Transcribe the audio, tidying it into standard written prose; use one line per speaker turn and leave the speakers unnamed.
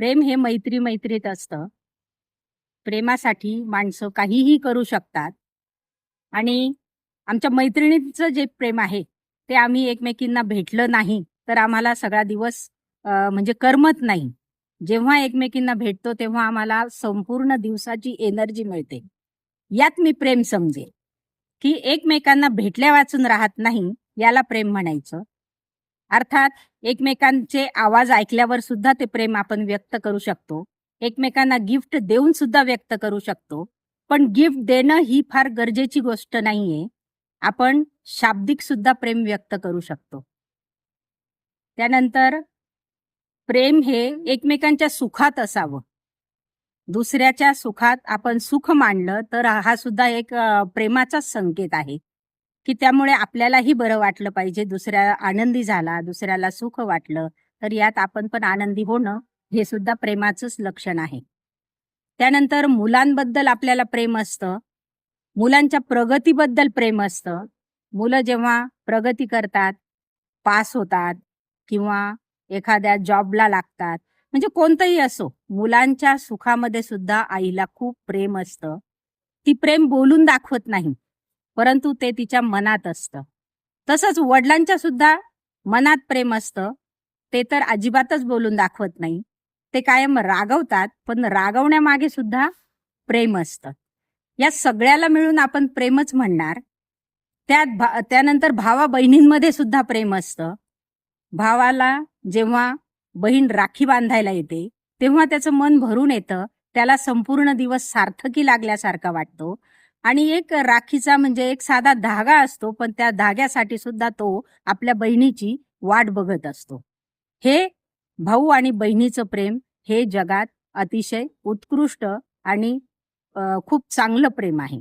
प्रेम हे मैत्री मैत्रीत असतं. प्रेमासाठी माणसं काहीही करू शकतात आणि आमच्या मैत्रिणीचं जे प्रेम आहे, ते आम्ही एकमेकींना भेटलं नाही, तर आम्हाला सगळा दिवस म्हणजे करमत नाही. जेव्हा एकमेकींना भेटतो, तेव्हा आम्हाला संपूर्ण दिवसाची एनर्जी मिळते. यात मी प्रेम समजेल, की एकमेकांना भेटल्या वाचून राहत नाही, याला प्रेम म्हणायचं. अर्थात एकमेकांचे आवाज ऐकल्यावर सुद्धा ते प्रेम आपण व्यक्त करू शकतो. एकमेकांना गिफ्ट देऊन सुद्धा व्यक्त करू शकतो. पण गिफ्ट देणं ही फार गरजेची गोष्ट नाहीये. आपण शाब्दिक सुद्धा प्रेम व्यक्त करू शकतो. त्यानंतर प्रेम हे एकमेकांच्या सुखात असावं. दुसऱ्याच्या सुखात आपण सुख मानलं तर हा सुद्धा एक प्रेमाचाच संकेत आहे, की त्यामुळे आपल्यालाही बरं वाटलं पाहिजे. दुसऱ्या आनंदी झाला, दुसऱ्याला सुख वाटलं, तर यात आपण पण आनंदी होणं हे सुद्धा प्रेमाचंच लक्षण आहे. त्यानंतर मुलांबद्दल आपल्याला प्रेम असतं. मुलांच्या प्रगतीबद्दल प्रेम असतं. मुलं जेव्हा प्रगती करतात, पास होतात किंवा एखाद्या जॉबला लागतात, म्हणजे कोणतंही असो, मुलांच्या सुखामध्ये सुद्धा आईला खूप प्रेम असतं. ती प्रेम बोलून दाखवत नाही, परंतु ते तिच्या मनात असतं. तसंच वडिलांच्या सुद्धा मनात प्रेम असतं. ते तर अजिबातच बोलून दाखवत नाही. ते कायम रागवतात, पण रागवण्यामागे सुद्धा प्रेम असतं. या सगळ्याला मिळून आपण प्रेमच म्हणणार. त्यानंतर भावा-बहिणींमध्ये सुद्धा प्रेम असतं. भावाला जेव्हा बहीण राखी बांधायला येते, तेव्हा त्याचं मन भरून येतं. त्याला संपूर्ण दिवस सार्थकी लागल्यासारखा वाटतो आणि एक राखीचा म्हणजे एक साधा धागा असतो, पण त्या धाग्यासाठी सुद्धा तो आपल्या बहिणीची वाट बघत असतो. हे भाऊ आणि बहिणीचं प्रेम हे जगात अतिशय उत्कृष्ट आणि खूप चांगलं प्रेम आहे.